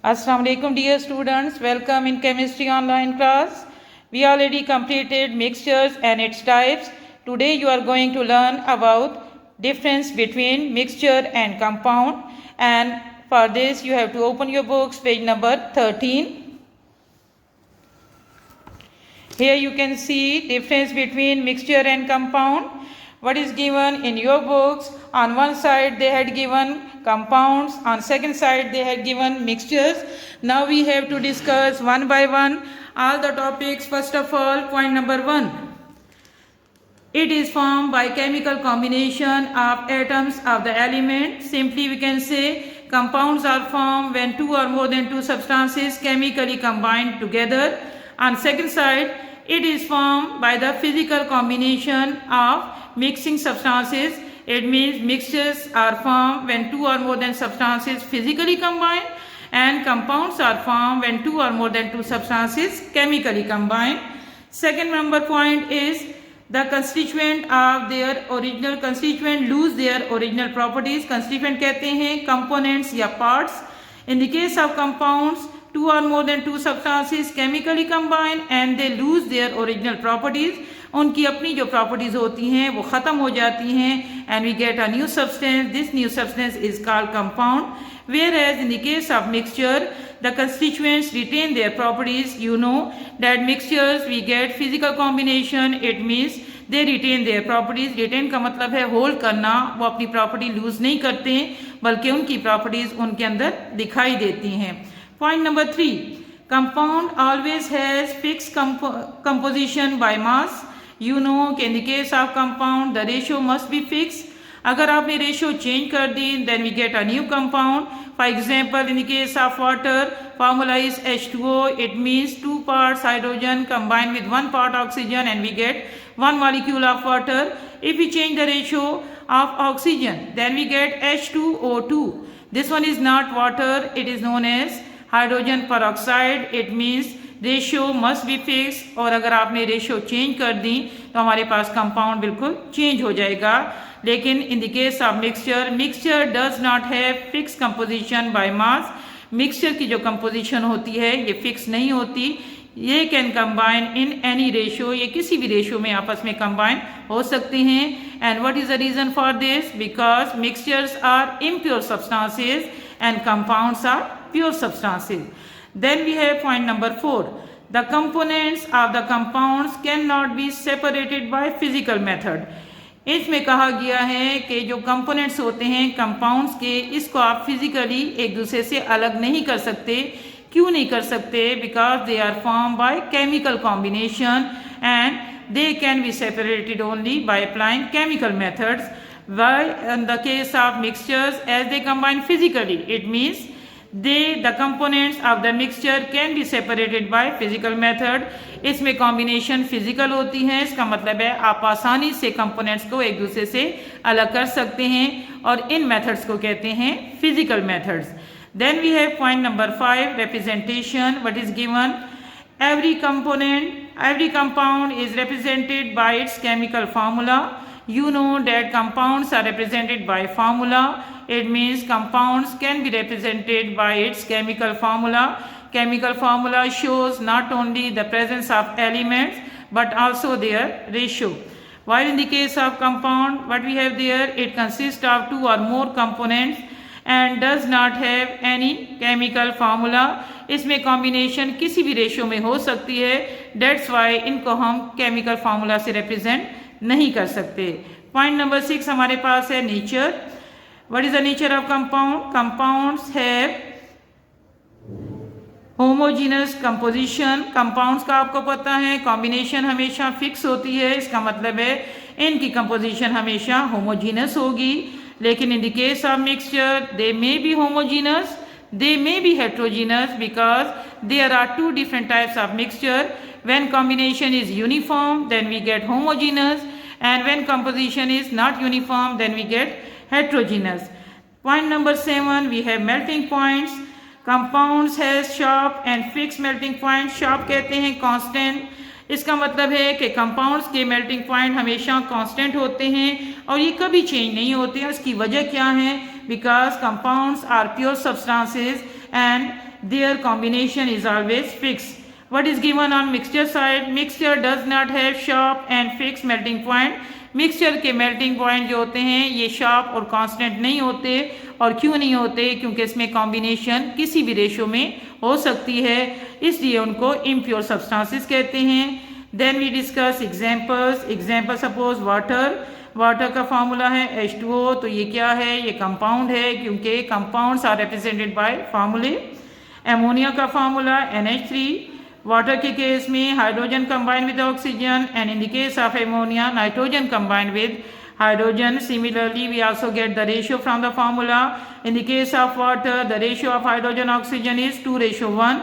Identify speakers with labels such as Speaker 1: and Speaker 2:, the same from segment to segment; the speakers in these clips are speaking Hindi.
Speaker 1: Assalamu alaikum dear students, welcome in chemistry online class. We already completed mixtures and its types. Today you are going to learn about difference between mixture and compound, and for this you have to open your books, page number 13. Here you can see difference between mixture and compound. What is given in your books? On one side they had given compounds, on second side they had given mixtures. Now we have to discuss one by one all the topics. First of all, point number 1. It is formed by chemical combination of atoms of the element. Simply we can say compounds are formed when two or more than two substances chemically combined together. On second side, it is formed by the physical combination of mixing substances. It means mixtures are formed when two or more than substances physically combine, and compounds are formed when two or more than two substances chemically combine. Second number point is the constituent of their original constituent lose their original properties. Constituent कहते हैं components या parts. In the case of compounds, two or more than two substances chemically combine and they lose their original properties. उनकी अपनी जो प्रॉपर्टीज होती हैं वो ख़त्म हो जाती हैं and we get a new substance. This new substance is called compound. Whereas in the case of mixture, the constituents retain their properties. You know that mixtures we get physical combination. It means they retain their properties. Retain का मतलब है होल्ड करना, वो अपनी प्रॉपर्टी लूज नहीं करते बल्कि उनकी प्रॉपर्टीज उनके अंदर दिखाई देती हैं. Point number 3. Compound always has fixed composition by mass. You know कि in the case of compound the ratio must be fixed. अगर आपने रेशियो चेंज कर दी then we get a new compound. For example, in the case of water, formula is H2O. It means 2 parts hydrogen combined with 1 part oxygen and we get 1 molecule of water. If we change the ratio of oxygen, then we get H2O2. This one is not water, it is known as hydrogen peroxide. It means ratio must be fix, और अगर आपने रेशियो चेंज कर दी तो हमारे पास कंपाउंड बिल्कुल चेंज हो जाएगा. लेकिन इन the case of mixture, mixture does not have fix composition by mass. Mixture की जो कंपोजिशन होती है ये फिक्स नहीं होती. ये can combine in any ratio, ये किसी भी रेशियो में आपस में कंबाइन हो सकती हैं. And what is the reason for this? Because mixtures are impure substances and compounds are pure substances. Then we have point number 4. The components of the compounds cannot be separated by physical method. इसमें कहा गया है कि जो कंपोनेंट्स होते हैं कंपाउंड्स के, इसको आप फिजिकली एक दूसरे से अलग नहीं कर सकते. क्यों नहीं कर सकते? Because they are form by chemical combination and they can be separated only by applying chemical methods. While in the case of mixtures, as they combine physically, it means the components of the mixture can be separated by physical method. इसमें कॉम्बिनेशन फिजिकल होती है. इसका मतलब है आप आसानी से कंपोनेंट्स को एक दूसरे से अलग कर सकते हैं और इन मेथड्स को कहते हैं physical methods. Then we have point number 5, representation. What is given? Every compound is represented by its chemical formula. You know that compounds are represented by formula. It means compounds can be represented by its chemical formula. Chemical formula shows not only the presence of elements but also their ratio. While in the case of compound, what we have there, it consists of 2 or more components and does not have any chemical formula. इसमें कॉम्बिनेशन किसी भी रेशियो में हो सकती है. That's why इनको हम केमिकल फार्मूला से रिप्रेजेंट नहीं कर सकते. पॉइंट नंबर 6 हमारे पास है nature. What is the nature of compound? Compounds have homogeneous composition. Compounds का आपको पता है कॉम्बिनेशन हमेशा फिक्स होती है. इसका मतलब है इनकी कंपोजिशन हमेशा होमोजीनस होगी. लेकिन इन the case of mixture they may be homogeneous, they may be heterogeneous because there are 2 different types of mixture. When combination is uniform then we get homogeneous, and when composition is not uniform then we get heterogeneous. Point number 7, we have melting points. Compounds has sharp and fixed melting point. Sharp कहते हैं constant. इसका मतलब है कि कंपाउंड्स के मेल्टिंग पॉइंट हमेशा कांस्टेंट होते हैं और ये कभी चेंज नहीं होते हैं. उसकी वजह क्या है? Because compounds are pure substances and their combination is always fixed. What is given on mixture side? Mixture does not have sharp and fixed melting point. Mixture के मेल्टिंग पॉइंट जो होते हैं ये शार्प और कांस्टेंट नहीं होते। और क्यों नहीं होते? क्योंकि इसमें कॉम्बिनेशन किसी भी रेशो में हो सकती है, इसलिए उनको इम्प्योर सब्सटेंसेस कहते हैं। Then we discuss examples. Example suppose water. Water का फॉर्मूला है H2O, तो ये क्या है? ये कंपाउंड है क्योंकि कंपाउंड्स आर रिप्रेजेंटेड बाय फॉर्मूले। एमोनिया का फॉर्मूला NH3। वाटर के केस में hydrogen combine with oxygen and in the case of ammonia nitrogen combine with hydrogen. Similarly, we also get the ratio from the formula. In the case of water, the ratio of hydrogen oxygen is 2:1,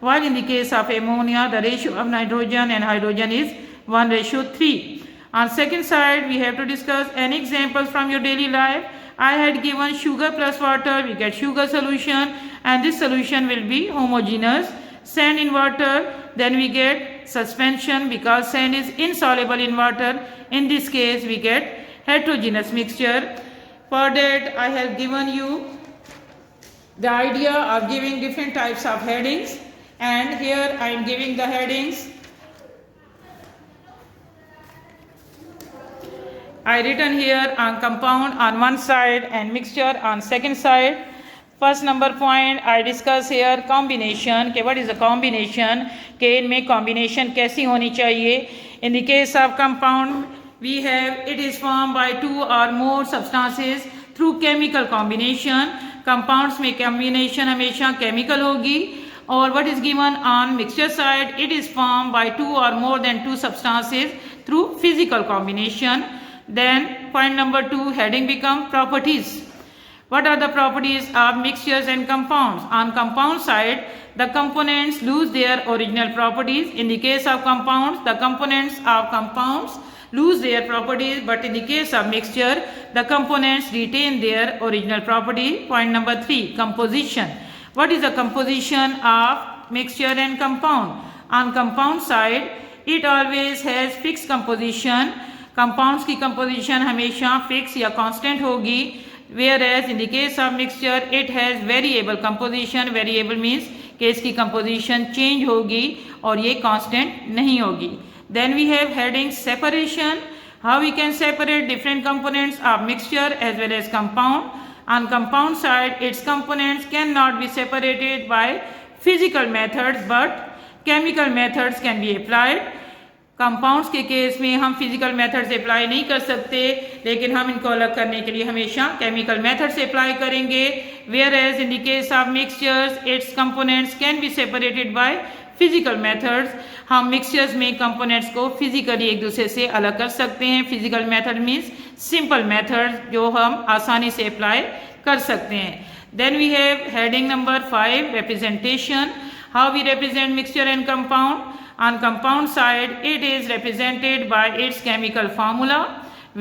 Speaker 1: while in the case of ammonia, the ratio of nitrogen and hydrogen is 1:3. On second side, we have to discuss an example from your daily life. I had given sugar plus water, we get sugar solution, and this solution will be homogeneous. Sand in water, then we get suspension because sand is insoluble in water. In this case, we get heterogeneous mixture. For that, I have given you the idea of giving different types of headings, and here I am giving the headings. I written here on compound on one side and mixture on second side. First number point I discuss here combination के व्हाट इज द कॉम्बिनेशन के इनमें कॉम्बिनेशन कैसी होनी चाहिए। In the case of compound we have it is form by 2 और more substances through chemical combination. Compounds में कॉम्बिनेशन हमेशा केमिकल होगी। और what is given on mixture side? It is form by 2 और more than 2 substances through physical combination. Then point number 2 heading become properties. What are the properties of mixtures and compounds? On compound side, the components lose their original properties. In the case of compounds, the components of compounds lose their properties, but in the case of mixture, the components retain their original property. Point number 3, composition. What is the composition of mixture and compound? On compound side, it always has fixed composition. Compounds की composition हमेशा fixed या constant होगी, whereas in the case of mixture it has variable composition. Variable means कि इसकी composition change होगी और ये constant नहीं होगी. Then we have heading separation. How we can separate different components of mixture as well as compound? On compound side, its components cannot be separated by physical methods, but chemical methods can be applied. Compounds के केस में हम फिजिकल मेथड से अप्लाई नहीं कर सकते, लेकिन हम इनको अलग करने के लिए हमेशा केमिकल मेथड से अप्लाई करेंगे। Where as in the case of mixtures its components can be separated by physical methods. हम मिक्सचर्स में कंपोनेंट्स को फिजिकली एक दूसरे से अलग कर सकते हैं। Physical method means simple method जो हम आसानी से अप्लाई कर सकते हैं। Then we have heading number 5 representation. How we represent mixture and compound? On compound side, it is represented by its chemical formula,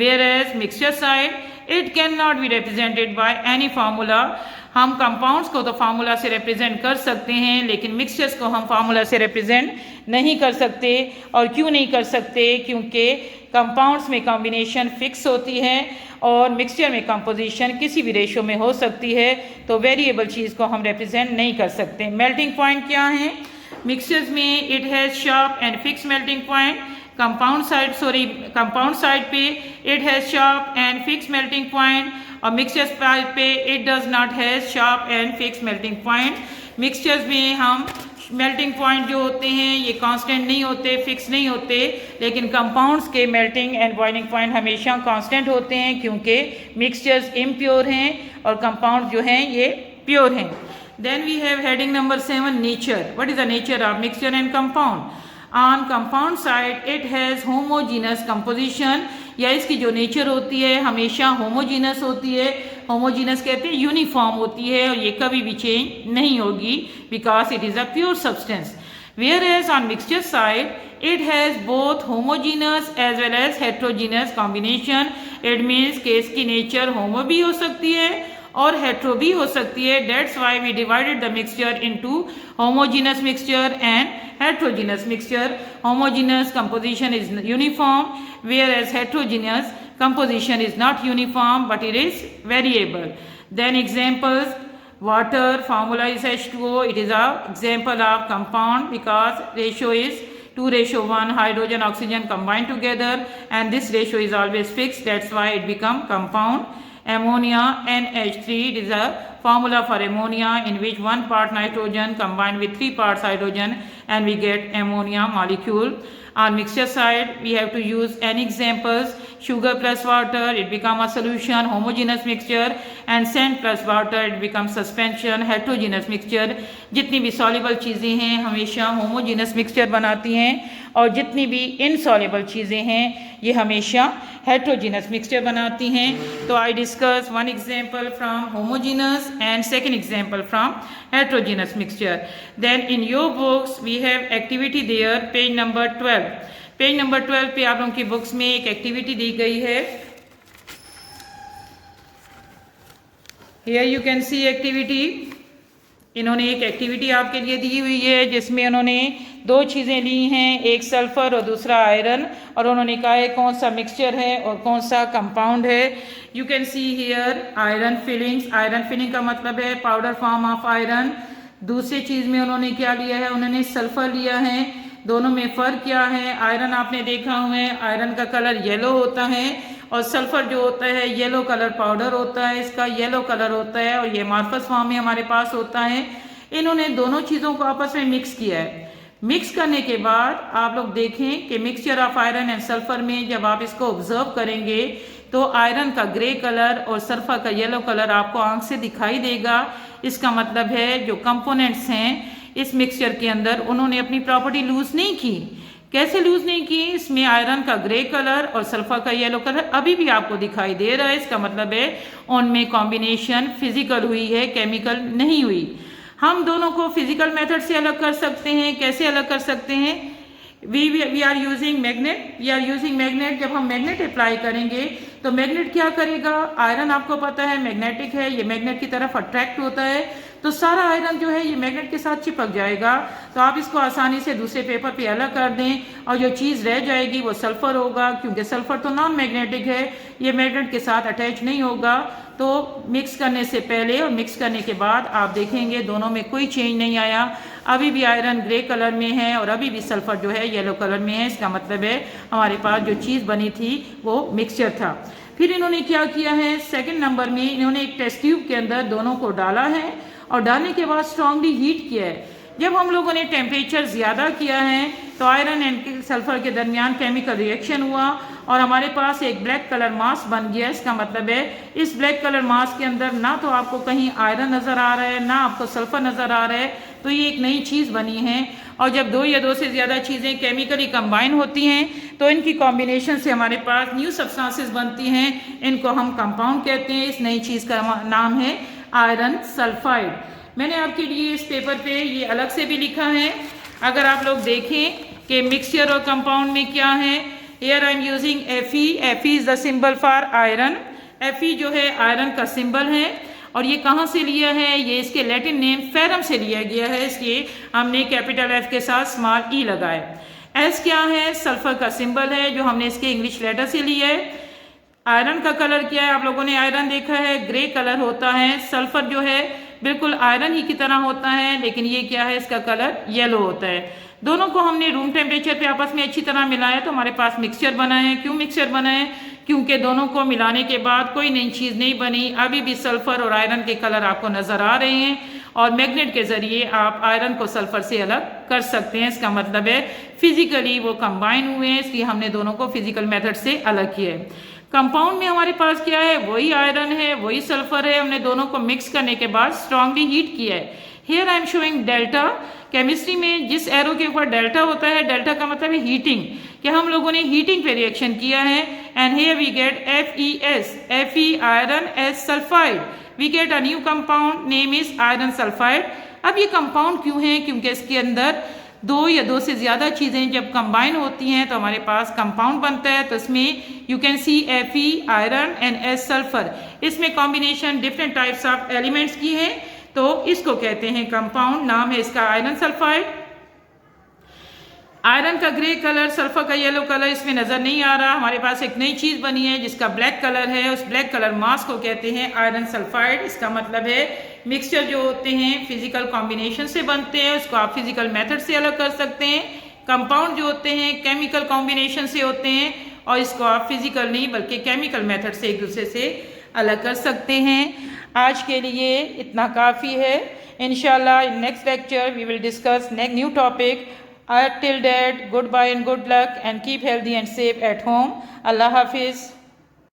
Speaker 1: whereas mixture side, it cannot be represented by any formula. हम compounds को तो formula से represent कर सकते हैं, लेकिन mixtures को हम formula से represent नहीं कर सकते। और क्यों नहीं कर सकते? क्योंकि compounds में combination fix होती है और mixture में composition किसी भी ratio में हो सकती है, तो variable चीज़ को हम represent नहीं कर सकते। melting point क्या है? मिक्सचर्स में it has sharp and fix melting point. Compound side पे it has sharp and fix melting point, और मिक्सचर्स पे it does not has sharp and fix melting point. Mixtures में हम मेल्टिंग पॉइंट जो होते हैं ये कांस्टेंट नहीं होते, फिक्स नहीं होते, लेकिन कंपाउंड्स के मेल्टिंग एंड बॉइलिंग पॉइंट हमेशा कांस्टेंट होते हैं क्योंकि मिक्सचर्स इम्प्योर हैं और कंपाउंड जो हैं ये प्योर हैं। Then we have heading number 7, nature. What is the nature of mixture and compound? On compound side, it has homogeneous composition. या इसकी जो nature होती है हमेशा homogeneous होती है। homogeneous कहते हैं यूनिफॉर्म होती है और ये कभी भी चेंज नहीं होगी because it is a pure substance. Whereas on mixture side, it has both homogeneous as well as heterogeneous combination. It means कि इसकी nature homo भी हो सकती है और हेट्रो भी हो सकती है। That's why we divided the mixture into homogeneous mixture and heterogeneous mixture. Homogeneous composition is uniform, whereas heterogeneous composition is not uniform but it is variable. Then examples, water formula is H2O. It is a example of compound because ratio is 2:1, hydrogen oxygen combined together, and this ratio is always fixed. That's why it become compound. Ammonia NH3, it is a formula for ammonia in which 1 part nitrogen combined with 3 parts hydrogen, and we get ammonia molecule. On mixture side, we have to use n examples. Sugar plus water, it become a solution, homogeneous mixture, and sand plus water, it becomes suspension, heterogeneous mixture. जितनी भी soluble चीज़ें हैं हमेशा homogeneous mixture बनाती हैं, और जितनी भी insoluble चीज़ें हैं ये हमेशा heterogeneous mixture बनाती हैं. तो I discuss one example from homogeneous and second example from heterogeneous mixture. Then in your books we have activity there, page number 12. Page number 12 पे आप लोगों की बुक्स में एक एक्टिविटी दी गई है. Here you can C activity. इन्होंने एक एक्टिविटी आपके लिए दी हुई है जिसमें उन्होंने दो चीज़ें ली हैं, एक सल्फर और दूसरा आयरन, और उन्होंने कहा है कौन सा मिक्सचर है और कौन सा कंपाउंड है. You can see here iron filings. Iron filling का मतलब है पाउडर फॉर्म ऑफ आयरन. दूसरी चीज़ में उन्होंने क्या लिया है, उन्होंने सल्फर लिया है. दोनों में फ़र्क क्या है, आयरन आपने देखा हुआ है आयरन का कलर येलो होता है और सल्फर जो होता है येलो कलर पाउडर होता है, इसका येलो कलर होता है और ये अमॉर्फस फॉर्म में हमारे पास होता है. इन्होंने दोनों चीज़ों को आपस में मिक्स किया है. मिक्स करने के बाद आप लोग देखें कि mixture of iron and sulphur में जब आप इसको ऑब्जर्व करेंगे तो आयरन का ग्रे कलर और सल्फर का येलो कलर आपको आंख से दिखाई देगा. इसका मतलब है जो कंपोनेंट्स हैं इस मिक्सचर के अंदर उन्होंने अपनी प्रॉपर्टी लूज नहीं की. कैसे लूज नहीं की, इसमें आयरन का ग्रे कलर और सल्फर का येलो कलर अभी भी आपको दिखाई दे रहा है. इसका मतलब है उनमें कॉम्बिनेशन फिजिकल हुई है, केमिकल नहीं हुई. हम दोनों को फिजिकल मेथड से अलग कर सकते हैं. कैसे अलग कर सकते हैं, वी आर यूजिंग मैग्नेट. जब हम मैग्नेट अप्लाई करेंगे तो मैग्नेट क्या करेगा, आयरन आपको पता है मैग्नेटिक है, ये मैग्नेट की तरफ अट्रैक्ट होता है तो सारा आयरन जो है ये मैग्नेट के साथ चिपक जाएगा. तो आप इसको आसानी से दूसरे पेपर पे अलग कर दें और जो चीज़ रह जाएगी वो सल्फर होगा, क्योंकि सल्फर तो नॉन मैग्नेटिक है, ये मैग्नेट के साथ अटैच नहीं होगा. तो मिक्स करने से पहले और मिक्स करने के बाद आप देखेंगे दोनों में कोई चेंज नहीं आया. अभी भी आयरन ग्रे कलर में है और अभी भी सल्फर जो है येलो कलर में है. इसका मतलब है हमारे पास जो चीज़ बनी थी वो मिक्सचर था. फिर इन्होंने क्या किया है, सेकंड नंबर में इन्होंने एक टेस्ट ट्यूब के अंदर दोनों को डाला है और डालने के बाद स्ट्रांगली हीट किया है. जब हम लोगों ने टेम्परेचर ज़्यादा किया है तो आयरन एंड सल्फर के दरमियान केमिकल रिएक्शन हुआ और हमारे पास एक ब्लैक कलर मास बन गया. इसका मतलब है इस ब्लैक कलर मास के अंदर ना तो आपको कहीं आयरन नज़र आ रहा है ना आपको सल्फर नज़र आ रहा है. तो ये एक नई चीज़ बनी है. और जब दो या दो से ज़्यादा चीज़ें केमिकली कंबाइन होती हैं तो इनकी कॉम्बिनेशन से हमारे पास न्यू सब्सटेंसेस बनती हैं. इनको हम कंपाउंड कहते हैं. इस नई चीज़ का नाम है आयरन सल्फाइड. मैंने आपके लिए इस पेपर पे ये अलग से भी लिखा है. अगर आप लोग देखें कि मिक्सचर और कंपाउंड में क्या है, here I am using Fe. Fe is the symbol for iron. Fe जो है आयरन का सिंबल है और ये कहाँ से लिया है, ये इसके लैटिन नेम फेरम से लिया गया है, इसलिए हमने कैपिटल F के साथ स्मॉल e लगाया. S क्या है, सल्फर का सिंबल है जो हमने इसके इंग्लिश लेटर से लिया है. आयरन का कलर क्या है, आप लोगों ने आयरन देखा है ग्रे कलर होता है. सल्फर जो है बिल्कुल आयरन ही की तरह होता है लेकिन ये क्या है, इसका कलर येलो होता है. दोनों को हमने रूम टेम्परेचर पे आपस में अच्छी तरह मिलाया तो हमारे पास मिक्सचर बना है. क्यों मिक्सचर बना है, क्योंकि दोनों को मिलाने के बाद कोई नई चीज़ नहीं बनी. अभी भी सल्फर और आयरन के कलर आपको नज़र आ रहे हैं और मैग्नेट के ज़रिए आप आयरन को सल्फर से अलग कर सकते हैं. इसका मतलब है फिजिकली वो कंबाइन हुए हैं, इसलिए हमने दोनों को फिजिकल मेथड से अलग किया है. कंपाउंड में हमारे पास क्या है, वही आयरन है वही सल्फर है. हमने दोनों को मिक्स करने के बाद स्ट्रांगली हीट किया है. Here I am showing delta. Chemistry में जिस एरो के ऊपर डेल्टा होता है, डेल्टा का मतलब है हीटिंग, कि हम लोगों ने हीटिंग पे रिएक्शन किया है. And here we get FeS, Fe iron, S sulphide. We get a new compound name is iron sulphide. अब ये कंपाउंड क्यों है, क्योंकि इसके अंदर दो या दो से ज़्यादा चीज़ें जब कंबाइन होती हैं तो हमारे पास कंपाउंड बनता है. तो इसमें you can see Fe iron and S sulphur. इसमें combination different types of elements की है तो इसको कहते हैं कंपाउंड. नाम है इसका आयरन सल्फाइड. आयरन का ग्रे कलर, सल्फर का येलो कलर इसमें नज़र नहीं आ रहा. हमारे पास एक नई चीज़ बनी है जिसका ब्लैक कलर है. उस ब्लैक कलर मास को कहते हैं आयरन सल्फाइड. इसका मतलब है मिक्सचर जो होते हैं फिजिकल कॉम्बिनेशन से बनते हैं, उसको आप फिजिकल मेथड से अलग कर सकते हैं। कंपाउंड जो होते हैं केमिकल कॉम्बिनेशन से होते हैं और इसको आप फिजिकल नहीं बल्कि केमिकल मेथड से एक दूसरे से अलग कर सकते हैं। आज के लिए इतना काफ़ी है। इंशाल्लाह in next lecture we will discuss new topic. Till that, goodbye and good luck and keep healthy and safe at home. Allah Hafiz.